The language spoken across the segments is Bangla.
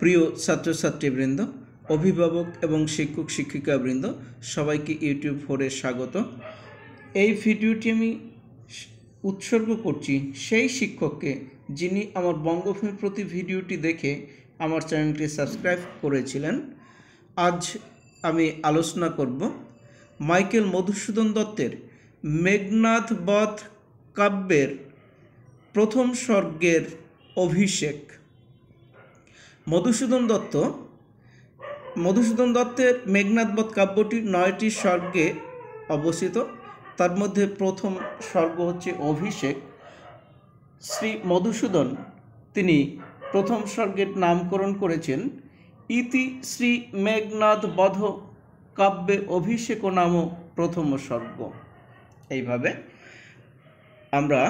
প্রিয় ছাত্রছাত্রীবৃন্দ, অভিভাবক এবং শিক্ষক শিক্ষিকাবৃন্দ, সবাইকে ইউটিউব 4-এ স্বাগত। এই ভিডিওটি আমি উৎসর্গ করছি সেই শিক্ষককে যিনি আমার বঙ্গভূমির প্রতি ভিডিওটি দেখে আমার চ্যানেলটি সাবস্ক্রাইব করেছিলেন। আজ আমি আলোচনা করব মাইকেল মধুসূদন দত্তের মেঘনাদ বধ কাব্যের প্রথম সর্গের অভিষেক। মধুসূদন দত্তের মেঘনাদ বধ কাব্যটি 9টি সর্গে অবস্থিত। তার মধ্যে প্রথম সর্গ হচ্ছে অভিষেক। শ্রী মধুসূদন তিনি প্রথম সর্গের নামকরণ করেছেন ইতি শ্রী মেঘনাদ বধ কাব্যে অভিষেক নাম প্রথম সর্গ। এইভাবে আমরা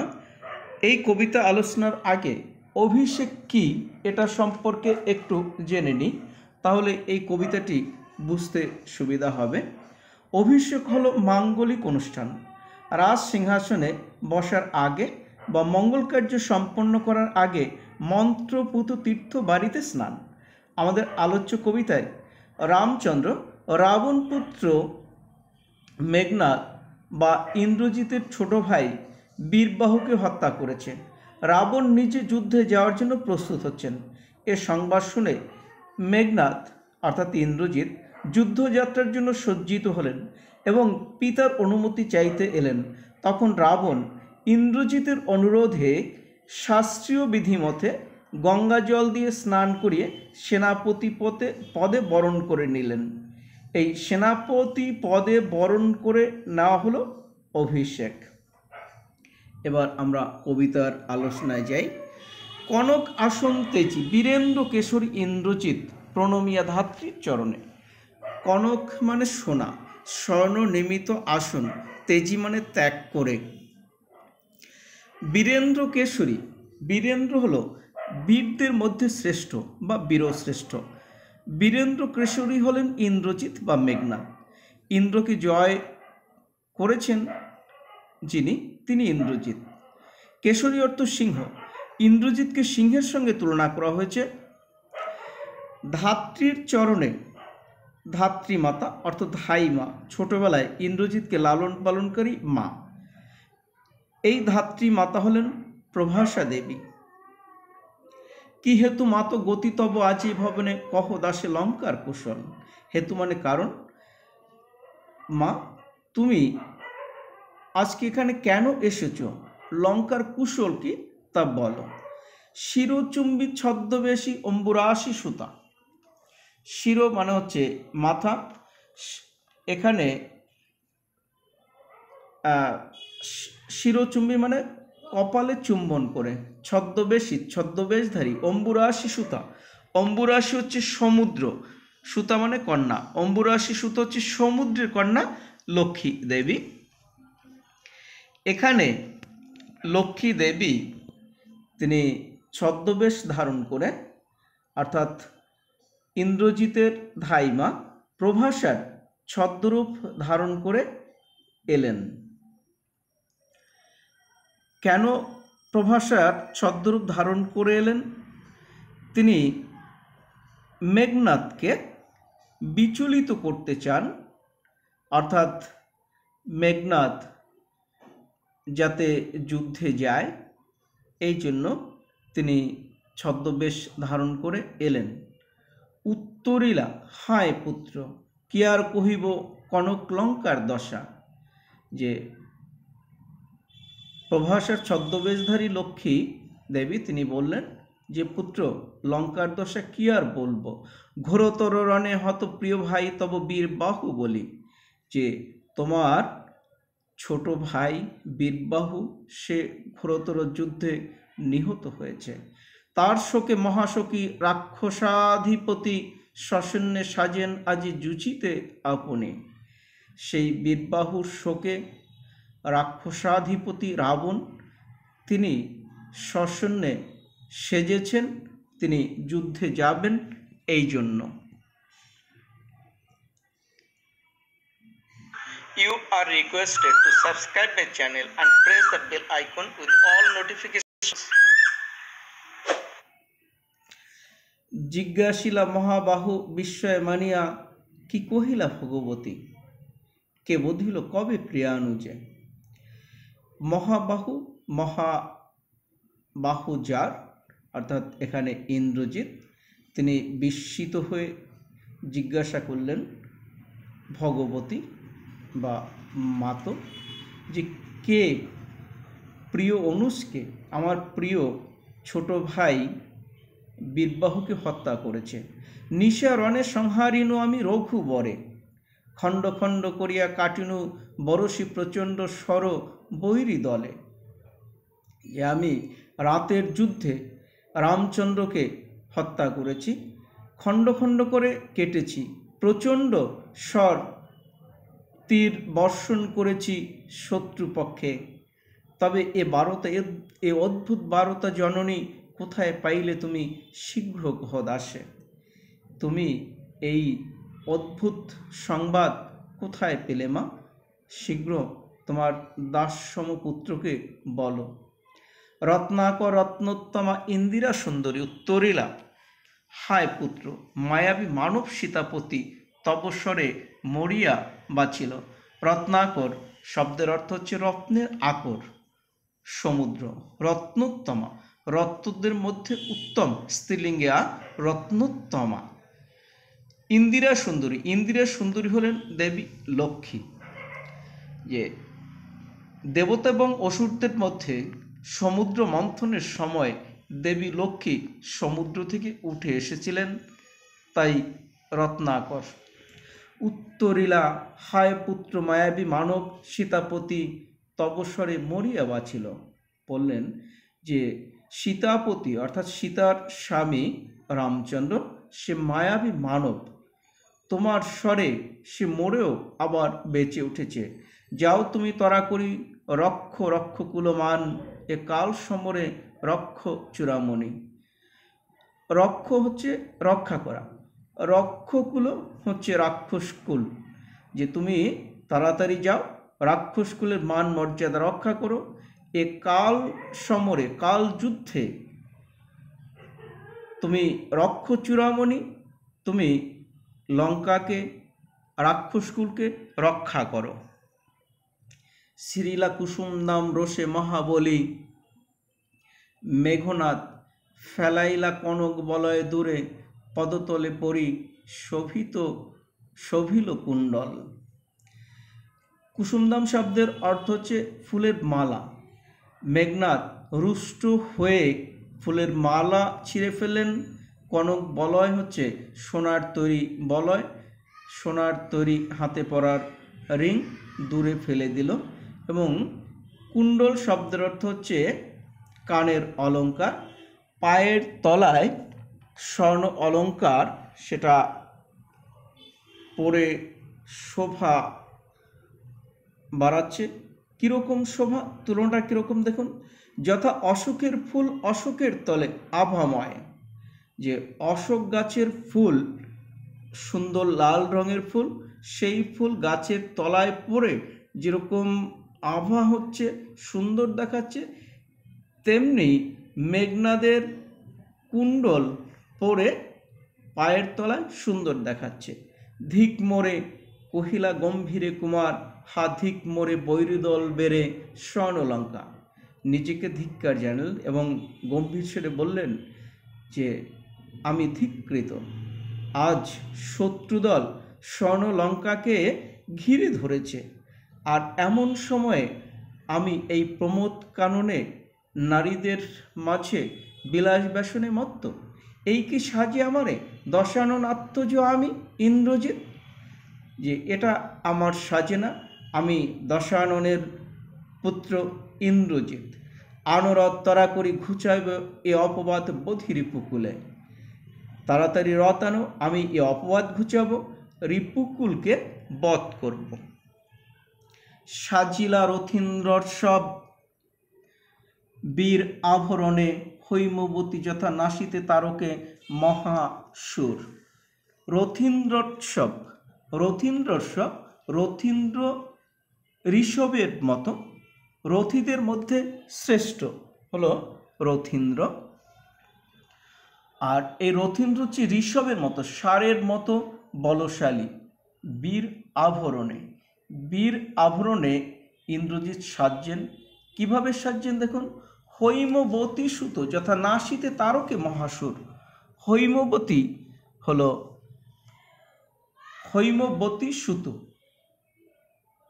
এই কবিতা আলোচনার আগে অভিষেক কি এটা সম্পর্কে একটু জেনে নিই, তাহলে এই কবিতাটি বুঝতে সুবিধা হবে। অভিষেক হলো মাঙ্গলিক অনুষ্ঠান। রাজ সিংহাসনে বসার আগে বা মঙ্গল কার্য সম্পন্ন করার আগে মন্ত্রপুত তীর্থ বাড়িতে স্নান। আমাদের আলোচ্য কবিতায় রামচন্দ্র রাবণ পুত্র মেঘনাদ বা ইন্দ্রজিতের ছোট ভাই বীরবাহুকে হত্যা করেছেন। রাবণ নিজে যুদ্ধে যাওয়ার জন্য প্রস্তুত হচ্ছেন। এ সংবাদ শুনে মেঘনাদ অর্থাৎ ইন্দ্রজিৎ যুদ্ধযাত্রার জন্য সজ্জিত হলেন এবং পিতার অনুমতি চাইতে এলেন। তখন রাবণ ইন্দ্রজিতের অনুরোধে শাস্ত্রীয় বিধিমতে গঙ্গা জল দিয়ে স্নান করিয়ে সেনাপতি পদে বরণ করে নিলেন। এই সেনাপতি পদে বরণ করে নেওয়া হলো অভিষেক। এবার আমরা কবিতার আলোচনায় যাই। কনক আসন তেজি বীরেন্দ্র কেশরী ইন্দ্রজিৎ প্রণমিয়া ধাত্রীর চরণে। কনক মানে সোনা, স্বর্ণ নির্মিত আসন, তেজি মানে ত্যাগ করে। বীরেন্দ্র কেশরী, বীরেন্দ্র হলো বীরদের মধ্যে শ্রেষ্ঠ বা বীরশ্রেষ্ঠ। বীরেন্দ্র কেশরী হলেন ইন্দ্রজিৎ বা মেঘনাদ। ইন্দ্রকে জয় করেছেন যিনি, তিনি ইন্দ্রজিৎ। কেশরী অর্থ সিংহ। ইন্দ্রজিৎকে সিংহের সঙ্গে তুলনা করা হয়েছে। ধাত্রীর চরণে, ধাত্রীমাতা অর্থাৎ ধাই মা, ছোটবেলায় ইন্দ্রজিৎকে লালন পালনকারী মা। এই ধাত্রী মাতা হলেন প্রভাসা দেবী। কি হেতু মাত গতি তব আজি ভবনে কহ দাসে লঙ্কার কুশল। হেতু মানে কারণ। মা, তুমি আজকে এখানে কেন এসেছো, লঙ্কার কুশল কি তা বলো। শিরোচুম্বী ছদ্মবেশী অম্বুরাশি সুতা। শিরো মানে হচ্ছে মাথা, এখানে শিরোচুম্বী মানে কপালে চুম্বন করে, ছদ্মবেশী ছদ্মবেশধারী, অম্বুরাশি সুতা। অম্বুরাশি হচ্ছে সমুদ্র, সুতা মানে কন্যা। অম্বুরাশি সুতা হচ্ছে সমুদ্রের কন্যা লক্ষ্মী দেবী। এখানে লক্ষ্মী দেবী তিনি ছদ্মবেশ ধারণ করে অর্থাৎ ইন্দ্রজিতের ধাইমা প্রভাসার ছদ্মরূপ ধারণ করে এলেন। কেন প্রভাসার ছদ্মরূপ ধারণ করে এলেন? তিনি মেঘনাদকে বিচলিত করতে চান, অর্থাৎ মেঘনাদ যাতে যুদ্ধে যায় এই জন্য তিনি ছদ্মবেশ ধারণ করে এলেন। উত্তরিলা হায় পুত্র কি আর কহিব কনক লঙ্কার দশা। যে প্রভাসার ছদ্মবেশধারী লক্ষ্মী দেবী তিনি বললেন যে পুত্র, লঙ্কার দশা কি আর বলবো। ঘোরতর রণে হত প্রিয় ভাই তব বীরবাহু বলি। যে তোমার ছোট ভাই বীরবাহু সে ঘোরতর যুদ্ধে নিহত হয়েছে। তার শোকে মহাশোকী রাক্ষসাধিপতি সশন্যে সাজেন আজি জুচিতে আপনি। সেই বীরবাহুর শোকে রাক্ষসাধিপতি রাবণ তিনি সশন্যে সেজেছেন, তিনি যুদ্ধে যাবেন এই জন্য। You are requested to subscribe my channel and press the bell icon with all notifications. জিজ্ঞাসিলা মহাবাহু বিস্ময় মানিয়া, কি কহিলা ভগবতী? কে বুঝিল কবে প্রিয়ানুজে। মহাবাহু, মহাবাহু যার, অর্থাৎ এখানে ইন্দ্রজিৎ, তিনি বিস্মিত হয়ে জিজ্ঞাসা করলেন ভগবতী বা মাতো, যে কে প্রিয় অনুজকে, আমার প্রিয় ছোট ভাই বীরবাহুকে হত্যা করেছে। নিশা রণে সংহারিনু আমি রঘুবরে, খণ্ড খণ্ড করিয়া কাটিনু বরশি প্রচণ্ড স্বর বৈরী দলে। যে আমি রাতের যুদ্ধে রামচন্দ্রকে হত্যা করেছি, খণ্ড খণ্ড করে কেটেছি, প্রচণ্ড স্বর তীর বর্ষণ করেছি শত্রুপক্ষে। তবে এ অদ্ভুত বারতা জননী কোথায় পাইলে তুমি, শীঘ্র কহ দাসে। তুমি এই অদ্ভুত সংবাদ কোথায় পেলে মা? শীঘ্র তোমার দাসসম পুত্রকে বলো। রত্নাকর রত্নোত্তমা ইন্দিরা সুন্দরী উত্তরিলা, হায় পুত্র মায়াবী মানব সীতাপতি তপস্বরে মরিয়া বাঁচিল। রত্নাকর শব্দের অর্থ হচ্ছে রত্নের আকর, সমুদ্র। রত্নোত্তমা, রত্নদের মধ্যে উত্তম, স্ত্রীলিঙ্গে রত্নোত্তমা। ইন্দিরা সুন্দরী, ইন্দিরা সুন্দরী হলেন দেবী লক্ষ্মী। যে দেবতা এবং অসুরদের মধ্যে সমুদ্র মন্থনের সময় দেবী লক্ষ্মী সমুদ্র থেকে উঠে এসেছিলেন, তাই রত্নাকর। উত্তরিলা, হায় পুত্র মায়াবী মানব সীতাপতি তপস্বরে মরিয়া বাঁচিল। বললেন যে সীতাপতি অর্থাৎ সীতার স্বামী রামচন্দ্র, সে মায়াবী মানব, তোমার স্বরে সে মরেও আবার বেঁচে উঠেছে। যাও তুমি তরা করি রক্ষ রক্ষ কুলমান, এ কাল সমরে রক্ষ চূড়ামণি। রক্ষ হচ্ছে রক্ষা করা, রক্ষকুল হচ্ছে রাক্ষসকুল। যে তুমি তাড়াতাড়ি যাও, রাক্ষসকুলের মান মর্যাদা রক্ষা করো। এ কাল সমরে, কাল যুদ্ধে তুমি রক্ষ চূড়ামণি, তুমি লঙ্কাকে, রাক্ষসকুলকে রক্ষা করো। শ্রীলা কুসুম নাম রোষে মহাবলী, মেঘনাদ ফেলাইলা কনক বলয় দূরে, পদতলে পরি শোভিল কুণ্ডল। কুসুমদাম শব্দের অর্থ হচ্ছে ফুলের মালা। মেঘনাদ রুষ্ট হয়ে ফুলের মালা ছিঁড়ে ফেললেন। কনক বলয় হচ্ছে সোনার তৈরি বলয়, সোনার তৈরি হাতে পরার রিং দূরে ফেলে দিল। এবং কুণ্ডল শব্দের অর্থ হচ্ছে কানের অলঙ্কার। পায়ের তলায় স্বর্ণ অলঙ্কার, সেটা পরে শোভা বাড়াচ্ছে। কীরকম শোভা, তুলনাটা কীরকম দেখুন। যথা অশোকের ফুল অশোকের তলে আভাময়। যে অশোক গাছের ফুল সুন্দর লাল রঙের ফুল, সেই ফুল গাছের তলায় পড়ে যেরকম আভা হচ্ছে, সুন্দর দেখাচ্ছে, তেমনি মেঘনাদের কুণ্ডল পরে পায়ের তলায় সুন্দর দেখাচ্ছে। ধিক মোরে কহিলা গম্ভীরে কুমার, হা ধিক মোরে বৈরীদল বেড়ে স্বর্ণলঙ্কা। নিজেকে ধিক্কার জানালেন এবং গম্ভীর স্বরে বললেন যে আমি ধিক্কৃত, আজ শত্রুদল স্বর্ণলঙ্কাকে ঘিরে ধরেছে, আর এমন সময়ে আমি এই প্রমোদ কাননে নারীদের মাঝে বিলাস ব্যসনে মত্ত, এই কি সাজে আমারে দশানন আত্মজ আমি ইন্দ্রজিৎ। যে এটা আমার সাজে না, আমি দশাননের পুত্র ইন্দ্রজিৎ। আনরথ তরা করি ঘুচাইব এ অপবাদ বধি রিপুকুলে। তাড়াতাড়ি রথ আনো, আমি এ অপবাদ ঘুচাবো, রিপুকুলকে বধ করব। সাজিলা রথীন্দ্রর সব বীর আভরণে, হৈমবতী যথা নাসিতে তারকে মহাসুর। রথীন্দ্রোৎসব, রথীন্দ্রোৎসব, রথীন্দ্র ঋষভের মতো, রথীদের মধ্যে শ্রেষ্ঠ হলো রথীন্দ্র। আর এই রথীন্দ্র হচ্ছে ঋষভের মতো, ষাঁড়ের মতো বলশালী। বীর আভরণে, বীর আভরণে ইন্দ্রজিৎ সাজছেন। কিভাবে সাজছেন দেখুন, হৈমবতী সুত যথা নাসিতে তারকে মহাসুর। হৈমবতী হলো হৈমবতী সুত,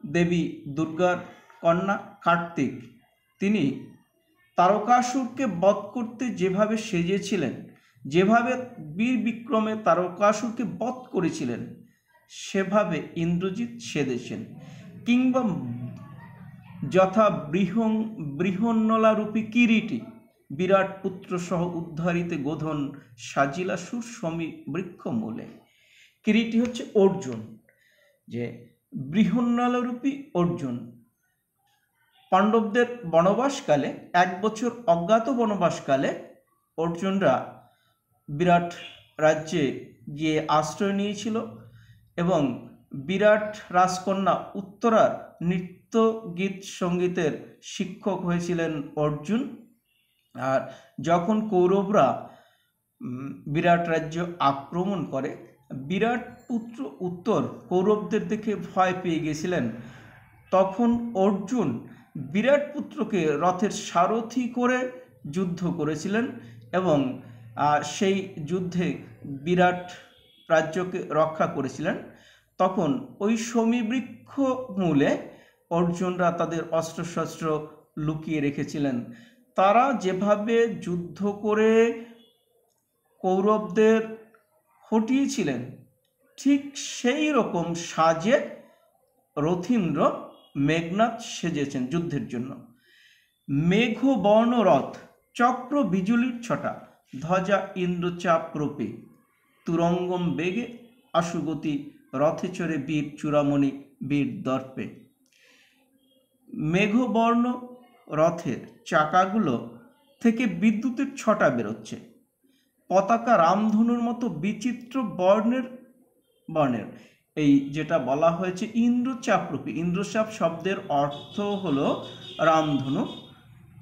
দেবী দুর্গার কন্যা, কার্তিক। তিনি তারকাসুরকে বধ করতে যেভাবে সেজেছিলেন, যেভাবে বীর বিক্রমে তারকাসুরকে বধ করেছিলেন, সেভাবে ইন্দ্রজিৎ সেজেছেন। কিংবা যথা বৃহন্নলারূপী কিরীটী বিরাট পুত্র সহ উদ্ধারিতে গোধন সাজিলা সুর সমী বৃক্ষ মূলে। কিরীটী হচ্ছে অর্জুন, যে বৃহন্নলারূপী অর্জুন পাণ্ডবদের বনবাসকালে, 1 বছর অজ্ঞাত বনবাসকালে অর্জুনরা বিরাট রাজ্যে গিয়ে আশ্রয় নিয়েছিল এবং বিরাট রাজকন্যা উত্তরার নৃত্য গীত সঙ্গীতের শিক্ষক হয়েছিলেন অর্জুন। আর যখন কৌরবরা বিরাট রাজ্য আক্রমণ করে, বিরাট পুত্র উত্তর কৌরবদের দেখে ভয় পেয়ে গেছিলেন। তখন অর্জুন বিরাট পুত্রকে রথের সারথি করে যুদ্ধ করেছিলেন এবং সেই যুদ্ধে বিরাট রাজ্যকে রক্ষা করেছিলেন। তখন ওই শমীবৃক্ষ মূলে অর্জুনরা তাদের অস্ত্রশস্ত্র লুকিয়ে রেখেছিলেন। তারা যেভাবে যুদ্ধ করে কৌরবদের হটিয়েছিলেন, ঠিক সেই রকম সাজে রথীন্দ্র মেঘনাদ সেজেছেন যুদ্ধের জন্য। মেঘবর্ণ রথ, চক্র বিজুলির ছটা, ধ্বজা ইন্দ্রচাপ রূপে, তুরঙ্গম বেগে আশুগতি, রথে চড়ে বীর চূড়ামণি বীর দর্পে। মেঘবর্ণ রথের চাকাগুলো থেকে বিদ্যুতের ছটা বেরোচ্ছে। পতাকা রামধনুর মতো বিচিত্র বর্ণের এই যেটা বলা হয়েছে ইন্দ্রচাপরূপী। ইন্দ্রচাপ শব্দের অর্থ হলো রামধনু।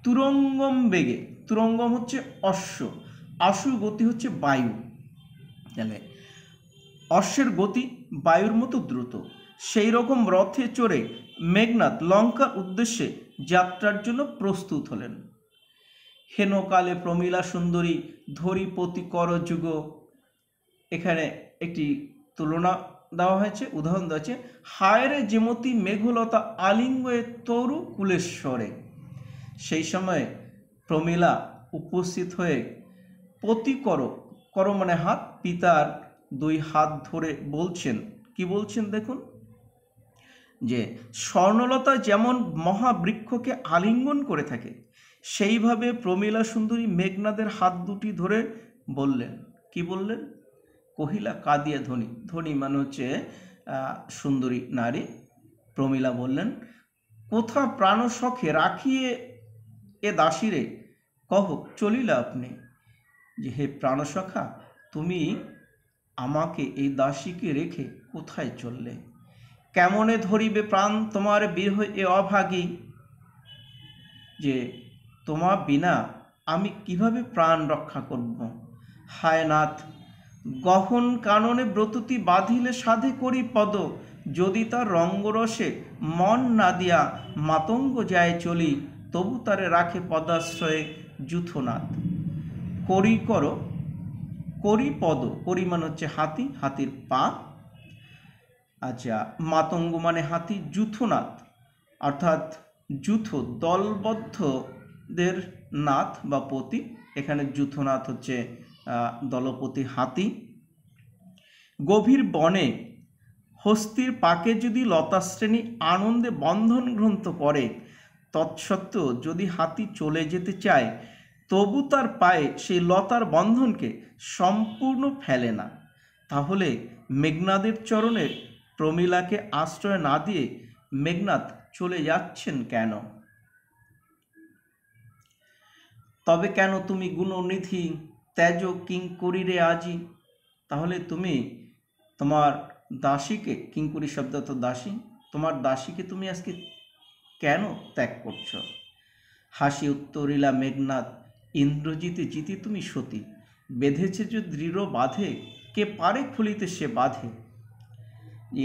তুরঙ্গম বেগে, তুরঙ্গম হচ্ছে অশ্ব, আশু গতি হচ্ছে বায়ু। তাহলে অশ্বের গতি বায়ুর মতো দ্রুত। সেই রকম রথে চড়ে মেঘনাদ লঙ্কার উদ্দেশ্যে যাত্রার জন্য প্রস্তুত হলেন। হেনকালে প্রমীলা সুন্দরী ধরিপতি করযুগ। এখানে একটি তুলনা দেওয়া হয়েছে, উদাহরণ দেওয়া হয়েছে। হায়রে যেমতি মেঘলতা আলিঙ্গয়ে তরু কুলেশ্বরে। সেই সময় প্রমীলা উপস্থিত হয়ে পতি কর মানে হাত, পিতার 2 হাত ধরে বলছেন, কি বলছেন দেখুন, যে স্বর্ণলতা যেমন মহাবৃক্ষকে আলিঙ্গন করে থাকে, সেইভাবে প্রমীলা সুন্দরী মেঘনাদের হাত দুটি ধরে বললেন। কি বললেন? কহিলা কাঁদিয়া ধনী, ধনী মানে হচ্ছে সুন্দরী নারী। প্রমীলা বললেন, কোথা প্রাণসখে রাখিয়ে এ দাসীরে, কহ চলিলা আপনি। যে হে প্রাণসখা, তুমি আমাকে এই দাসীকে রেখে কোথায় চললে? কেমনে ধরিবে প্রাণ তোমার বিরহ এ অভাগী। যে তোমার বিনা আমি কিভাবে প্রাণ রক্ষা করব? হায় নাথ, গহন কাননে ব্রততি বাঁধিলে সাধে করি পদ, যদি তার রঙ্গরসে মন না দিয়া মাতঙ্গ যায় চলি, তবু তারে রাখে পদাশ্রয়ে যূথনাথ। করি পদ, করি মানে হচ্ছে হাতি, হাতির পা। আচ্ছা, মাতঙ্গ মানে হাতি, যূথনাথ অর্থাৎ যূথ দলবদ্ধদের নাথ বা পতি, এখানে যূথনাথ হচ্ছে দলপতি হাতি। গভীর বনে হস্তির পাকে যদি লতাশ্রেণী আনন্দে বন্ধন গ্রন্থ করে, তৎসত্ত্বেও যদি হাতি চলে যেতে চায়, তবু তার পায়ে সেই লতার বন্ধনকে সম্পূর্ণ ফেলে না। তাহলে মেঘনাদের চরণে প্রমীলাকে আশ্রয় না দিয়ে মেঘনাদ চলে যাচ্ছেন কেন? তবে কেন তুমি গুণনিধি ত্যাজ কিঙ্করীরে আজি। তাহলে তুমি তোমার দাসীকে, কিঙ্করী শব্দ তো দাসী, তোমার দাসীকে তুমি আজকে কেন ত্যাগ করছো? হাসি উত্তরিলা মেঘনাদ, ইন্দ্রজিতে জিতি তুমি সতী, বেঁধেছে যে দৃঢ় বাঁধে, কে পারে খুলিতে সে বাঁধে।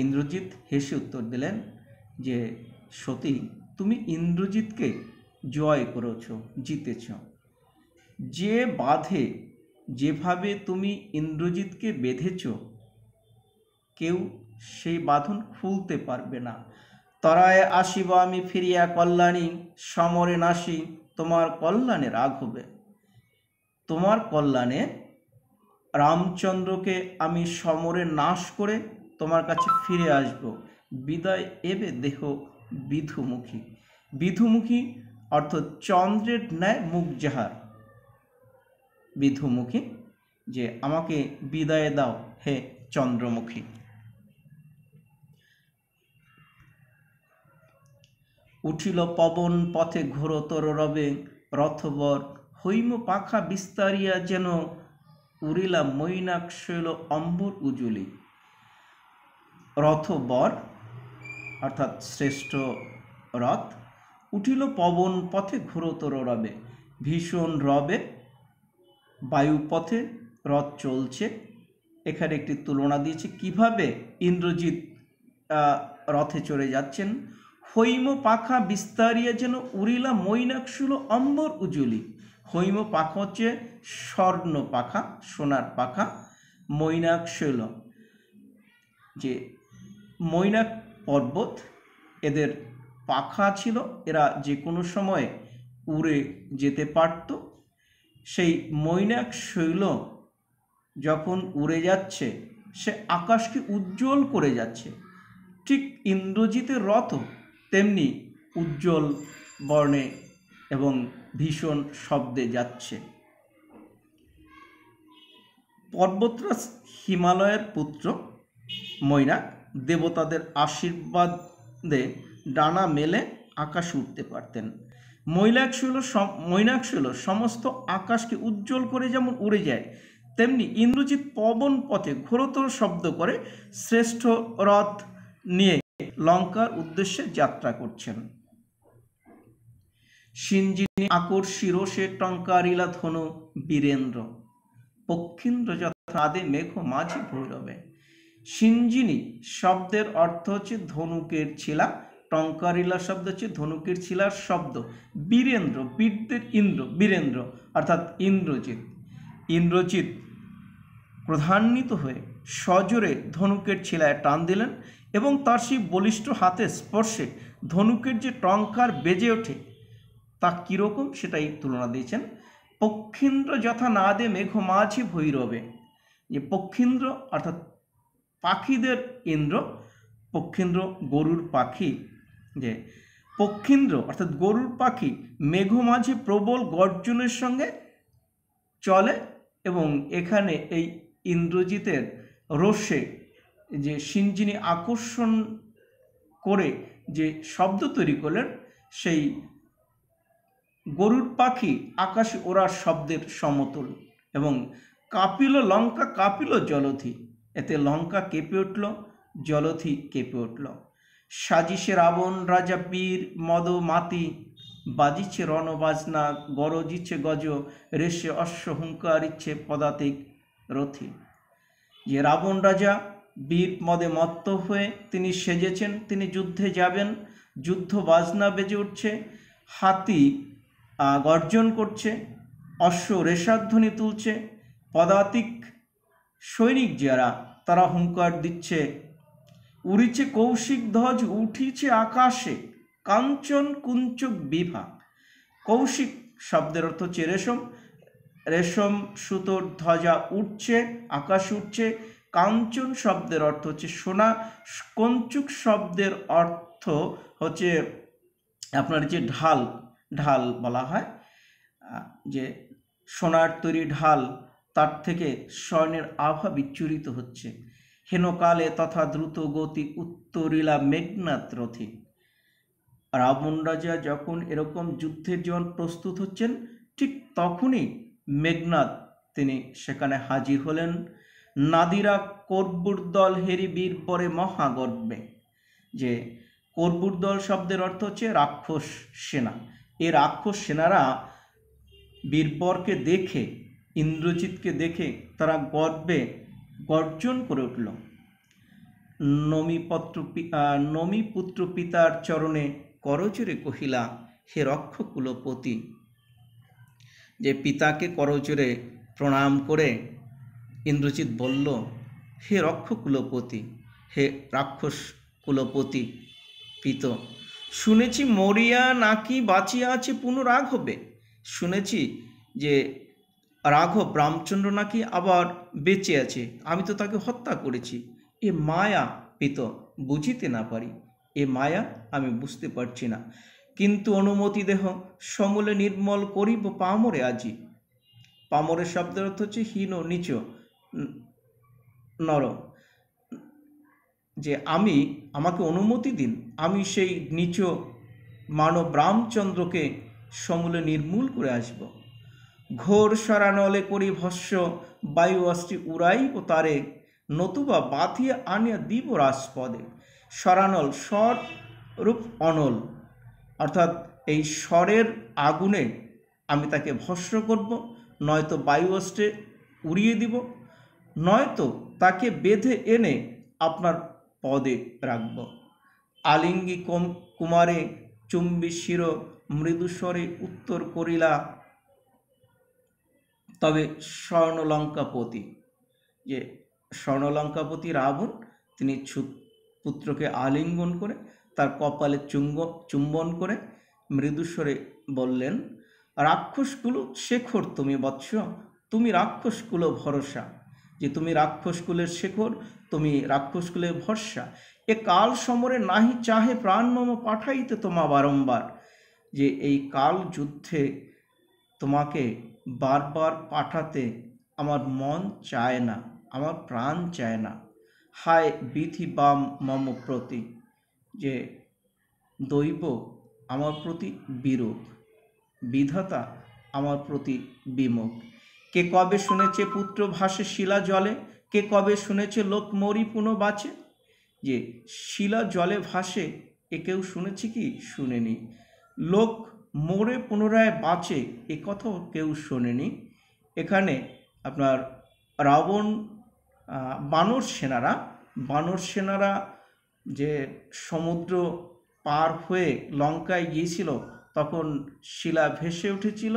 ইন্দ্রজিৎ হেসে উত্তর দিলেন যে সতী, তুমি ইন্দ্রজিৎকে জয় করেছ, জিতেছ। যে বাঁধে, যেভাবে তুমি ইন্দ্রজিৎকে বেঁধেছ, কেউ সেই বাঁধন খুলতে পারবে না। তরায় আসিব আমি ফিরিয়া কল্যাণী, সমরে নাসি তোমার কল্যাণে রাঘবে। তোমার কল্যাণে রামচন্দ্রকে আমি সমরে নাশ করে তোমার কাছে ফিরে আসব। বিদায় এবে দেহ বিধুমুখী। বিধুমুখী অর্থাৎ চন্দ্রের ন্যায় মুখ যাহার, বিধুমুখী, যে আমাকে বিদায় দাও হে চন্দ্রমুখী। উঠিল পবন পথে ঘোরতর রবে, রথবর হৈম পাখা বিস্তারিয়া যেন উড়িলা মৈনাক শৈল অম্বর উজুলি। রথবর অর্থাৎ শ্রেষ্ঠ রথ, উঠিল পবন পথে ঘোরতর রবে, ভীষণ রবে বায়ুপথে রথ চলছে। এখানে একটি তুলনা দিয়েছে কিভাবে ইন্দ্রজিৎ রথে চড়ে যাচ্ছেন। হৈম পাখা বিস্তারিয়া যেন উড়িলা মৈনাকশূল অম্বর উজুলি। হৈম পাখা হচ্ছে স্বর্ণ পাখা, সোনার পাখা। মৈনাকশৈল, যে মৈনাক পর্বত, এদের পাখা ছিল, এরা যে কোনো সময় উড়ে যেতে পারত। সেই মৈনাকশৈল যখন উড়ে যাচ্ছে, সে আকাশকে উজ্জ্বল করে যাচ্ছে। ঠিক ইন্দ্রজিতের রথ তেমনি উজ্জ্বল বর্ণে এবং ভীষণ শব্দে যাচ্ছে। পর্বতরাজ হিমালয়ের পুত্র মৈনাক দেবতাদের আশীর্বাদে ডানা মেলে আকাশে উঠতে পারতেন। মৈনাকশৈল সমস্ত আকাশকে উজ্জ্বল করে যেমন উড়ে যায়, তেমনি ইন্দ্রজিৎ পবন পথে ঘোরতর শব্দ করে শ্রেষ্ঠ রথ নিয়ে লঙ্কার উদ্দেশ্যে যাত্রা করছেন। সিঞ্জিনী আকর শিরোষে টঙ্কারিলা ধনু বীরেন্দ্র, পক্ষীন্দ্র যথা আদে মেঘ মাঝি ভৈরবে। সিঞ্জিনী শব্দের অর্থ হচ্ছে ধনুকের ছিলা, টঙ্কারিলা শব্দ হচ্ছে ধনুকের ছিলার শব্দ। বীরেন্দ্র, বীরদের ইন্দ্র, বীরেন্দ্র অর্থাৎ ইন্দ্রজিৎ। ইন্দ্রজিৎ ক্রোধান্বিত হয়ে সজোরে ধনুকের ছিলায় টান দিলেন এবং তার সেই বলিষ্ঠ হাতের স্পর্শে ধনুকের যে টঙ্কার বেজে ওঠে তা কীরকম সেটাই তুলনা দিয়েছেন। পক্ষীন্দ্র যথা নাদে মেঘ মাঝি ভৈরবে, যে পক্ষীন্দ্র অর্থাৎ পাখিদের ইন্দ্র, পক্ষীন্দ্র গরুর পাখি, যে পক্ষীন্দ্র অর্থাৎ গরুর পাখি মেঘ মাঝে প্রবল গর্জনের সঙ্গে চলে। এবং এখানে এই ইন্দ্রজিতের রোষে যে সিঞ্জিনী আকর্ষণ করে যে শব্দ তৈরি করলেন, সেই গরুর পাখি আকাশে ওড়ার শব্দের সমতুল। এবং কাঁপিল লঙ্কা, কাঁপিল জলধি, এতে লঙ্কা কেঁপে উঠল, জলধি কেঁপে উঠল। সাজিছে রাবণ রাজা বীর মদ মাতি, বাজিছে রণবাজনা গরজিছে গজ, রেশে অশ্ব হুঙ্কার ইচ্ছে পদাতিক রথি। যে রাবণ রাজা বীর মদে মত্ত হয়ে তিনি সেজেছেন, তিনি যুদ্ধে যাবেন, যুদ্ধ বাজনা বেজে উঠছে, হাতি গর্জন করছে, অশ্ব রেশাধ্বনি তুলছে, পদাতিক সৈনিক যারা তারা হুঙ্কার দিচ্ছে। উড়িছে কৌশিক ধ্বজ উঠিছে আকাশে, কাঞ্চন কুঞ্চক বিভা। কৌশিক শব্দের অর্থ হচ্ছে রেশম, রেশম সুতোর ধ্বজা উঠছে, আকাশ উঠছে। কাঞ্চন শব্দের অর্থ হচ্ছে সোনা, কঞ্চুক শব্দের অর্থ হচ্ছে আপনার যে ঢাল, ঢাল বলা হয়, যে সোনার তৈরি ঢাল, তার থেকে স্বর্ণের আভা বিচ্ছুরিত হচ্ছে। হেনকালে তথা দ্রুত গতি উত্তরিলা মেঘনাদ রথি। রাবণ রাজা যখন এরকম যুদ্ধের জন্য প্রস্তুত হচ্ছেন, ঠিক তখনই মেঘনাদ তিনি সেখানে হাজির হলেন। নাদিরা কর্বুর দল হেরি বীর পরে মহাগর্বে, যে কর্বুর দল শব্দের অর্থ হচ্ছে রাক্ষস সেনা। এই রাক্ষস সেনারা বীরবরকে দেখে ইন্দ্রজিৎকে দেখে তারা গর্বে গর্জন করে উঠল। নমিপুত্র পিতার চরণে করজোরে কহিলা, হে রক্ষকুলপতি। যে পিতাকে করজোরে প্রণাম করে ইন্দ্রজিৎ বলল, হে রক্ষকুলপতি, হে রাক্ষস কুলপতি পিত, শুনেছি মরিয়া নাকি বাঁচিয়া আছে পুনরাঘবে। শুনেছি যে রাঘব রামচন্দ্র নাকি আবার বেঁচে আছে, আমি তো তাকে হত্যা করেছি। এ মায়া পিত বুঝিতে না পারি, এ মায়া আমি বুঝতে পারছি না, কিন্তু অনুমতি দেহ সমূলে নির্মল করিব পামরে আজি। পামরের শব্দের অর্থ হচ্ছে হীন নিচ নর। যে আমাকে অনুমতি দিন, আমি সেই নিচ মানব রামচন্দ্রকে সমূলে নির্মূল করে আসব। ঘোর সরানলে করি ভস্য, বায়ু অস্ত্রী উড়াইব তারে, নতুবা বাঁধিয়া আনিয়া দিব রাজপদে। সরানল স্বর রূপ অনল, অর্থাৎ এই স্বরের আগুনে আমি তাকে ভস্ম করব, নয়তো বায়ু অস্ত্রে উড়িয়ে দিব, নয়তো তাকে বেঁধে এনে আপনার পদে রাখব। আলিঙ্গি কুমারে চুম্বি শির মৃদুস্বরে উত্তর করিলা, তবে স্বর্ণলঙ্কাপতি। যে স্বর্ণলঙ্কাপতি রাবণ, তিনি পুত্রকে আলিঙ্গন করে তার কপালে চুম্বন করে মৃদুস্বরে বললেন, রাক্ষসকুলো শেখর তুমি বৎস, তুমি রাক্ষসকুলো ভরসা। যে তুমি রাক্ষসকুলের শেখর, তুমি রাক্ষসকুলের ভরসা। এ কাল সমরে নাহি চাহে প্রাণ মম পাঠাইতে তোমা বারম্বার। যে এই কাল যুদ্ধে তোমাকে বারবার পাঠাতে আমার মন চায় না, আমার প্রাণ চায় না। হায় বিধি বাম মম প্রতি, যে দৈব আমার প্রতি বিরূপ, বিধাতা আমার প্রতি বিমুখ। কে কবে শুনেছে পুত্র ভাসে শিলা জলে, কে কবে শুনেছে লোক মরি পুনঃ বাঁচে। যে শিলা জলে ভাসে, এ কেউ শুনেছে কি? শুনেনি। লোক মরে পুনরায় বাঁচে, এ কথাও কেউ শোনেনি। এখানে আপনার রাবণ বানর সেনারা যে সমুদ্র পার হয়ে লঙ্কায় গিয়েছিল, তখন শিলা ভেসে উঠেছিল,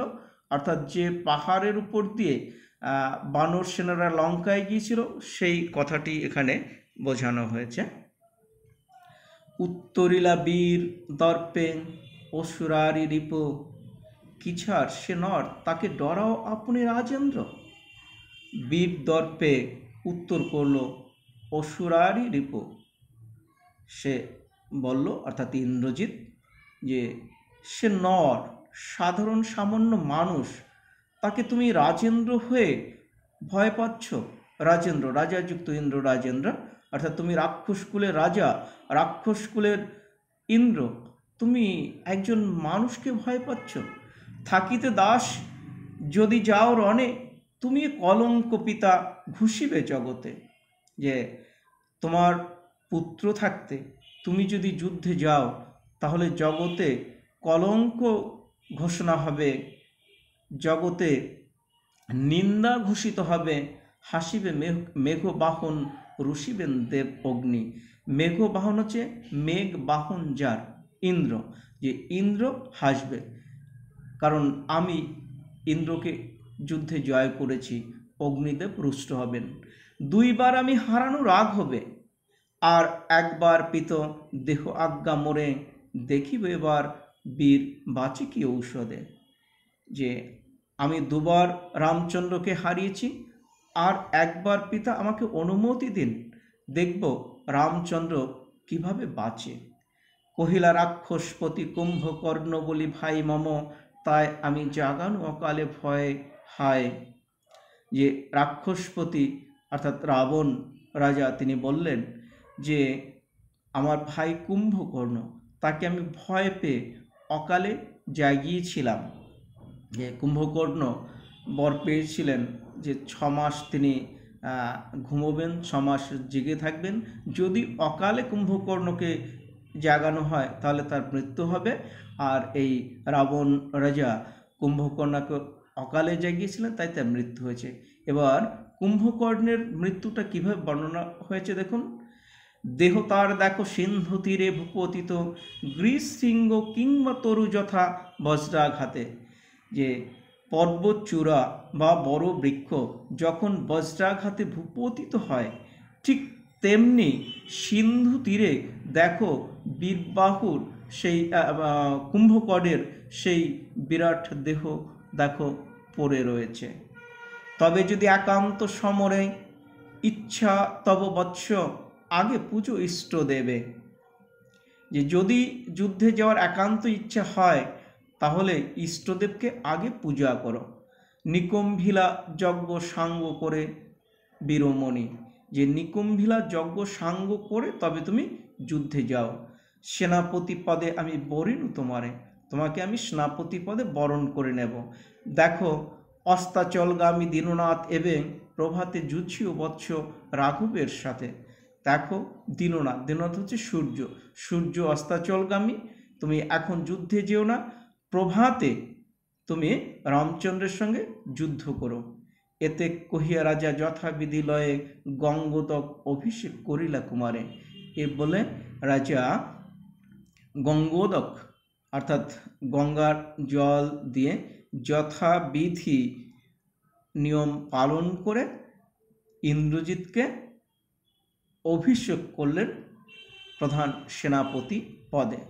অর্থাৎ যে পাহাড়ের উপর দিয়ে বানর সেনারা লঙ্কায় গিয়েছিল সেই কথাটি এখানে বোঝানো হয়েছে। উত্তরিলা বীর দর্পে অসুরারি রিপ, কিছার সে নর তাকে ডরাও আপনি রাজেন্দ্র। বীর দর্পে উত্তর করল অসুরারি রিপ। সে বলল, অর্থাৎ ইন্দ্রজিৎ, যে সে নর, সাধারণ সামান্য মানুষ, তাকে তুমি রাজেন্দ্র হয়ে ভয় পাচ্ছ। রাজেন্দ্র, রাজাযুক্ত ইন্দ্র রাজেন্দ্র, অর্থাৎ তুমি রাক্ষসকুলের রাজা, রাক্ষসকুলের ইন্দ্র, তুমি একজন মানুষকে ভয় পাচ্ছ। থাকিতে দাস যদি যাও রণে, তুমি কলঙ্ক পিতা ঘুষিবে জগতে। যে তোমার পুত্র থাকতে তুমি যদি যুদ্ধে যাও, তাহলে জগতে কলঙ্ক ঘোষণা হবে, জগতে নিন্দা ঘোষিত হবে। হাসিবে মেঘবাহন, রুষিবেন দেব অগ্নি। মেঘবাহন হচ্ছে মেঘ বাহন যার, ইন্দ্র। যে ইন্দ্র হাসবে, কারণ আমি ইন্দ্রকে যুদ্ধে জয় করেছি। অগ্নিদেব রুষ্ট হবেন। দুইবার আমি হারানো রাগ হবে, আর একবার পিত দেহ আজ্ঞা মোরে, দেখিব এবার বীর বাঁচে কি ঔষধে। যে আমি দুবার রামচন্দ্রকে হারিয়েছি, আর একবার পিতা আমাকে অনুমতি দিন, দেখব রামচন্দ্র কিভাবে বাঁচে। কহিলা রাক্ষসপতি কুম্ভকর্ণ বলি ভাই মম, তাই আমি জাগানো অকালে ভয়ে হায়। যে রাক্ষসপতি অর্থাৎ রাবণ রাজা, তিনি বললেন যে আমার ভাই কুম্ভকর্ণ, তাকে আমি ভয় পেয়ে অকালে জাগিয়েছিলাম। যে কুম্ভকর্ণ বর পেয়েছিলেন যে 6 মাস তিনি ঘুমোবেন, 6 মাস জেগে থাকবেন। যদি অকালে কুম্ভকর্ণকে জাগানো হয় তাহলে তার মৃত্যু হবে। আর এই রাবণ রাজা কুম্ভকর্ণকে অকালে জাগিয়েছিলেন, তাই তার মৃত্যু হয়েছে। এবার কুম্ভকর্ণের মৃত্যুটা কিভাবে বর্ণনা হয়েছে দেখুন। দেহ তার দেখো সিন্ধু তীরে ভূপতিত, গ্রীশৃঙ্গ কিংবা তরু যথা বজ্রাঘাতে। যে পর্বত চূড়া বা বড় বৃক্ষ যখন বজ্রাঘাতে ভূপতিত হয়, ঠিক তেমনি সিন্ধু তীরে দেখো বীরবাহুর সেই কুম্ভকর্ণের সেই বিরাট দেহ দেখো পড়ে রয়েছে। তবে যদি একান্ত সমরে ইচ্ছা তব বৎস, আগে পুজো ইষ্ট দেবে। যে যদি যুদ্ধে যাওয়ার একান্ত ইচ্ছা হয় তাহলে ইষ্টদেবকে আগে পূজা করো। নিকুম্ভিলা যজ্ঞ সাঙ্গ করে বীরমণি, যে নিকুম্ভিলা যজ্ঞ সাঙ্গ করে তবে তুমি যুদ্ধে যাও। সেনাপতি পদে আমি বরিনু তোমারে, তোমাকে আমি সেনাপতি পদে বরণ করে নেব। দেখো অস্তাচলগামী দীননাথ এবং প্রভাতে যুঝিও বৎস রাঘবের সাথে। দেখো দীননাথ, দীননাথ হচ্ছে সূর্য, সূর্য অস্তাচলগামী, তুমি এখন যুদ্ধে যেও না, প্রভাতে তুমি রামচন্দ্রের সঙ্গে যুদ্ধ করো। এতে কহিয়া রাজা যথাবিধি লয়ে গঙ্গোদক অভিষেক করিলা কুমারে। এ বলে রাজা গঙ্গোদক অর্থাৎ গঙ্গার জল দিয়ে যথাবিধি নিয়ম পালন করে ইন্দ্রজিৎকে অভিষেক করলেন প্রধান সেনাপতি পদে।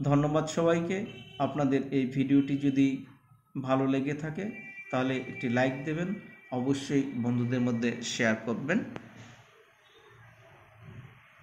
ধন্যবাদ সবাইকে। আপনাদের এই ভিডিওটি যদি ভালো লেগে থাকে তাহলে একটি লাইক দেবেন, অবশ্যই বন্ধুদের মধ্যে শেয়ার করবেন।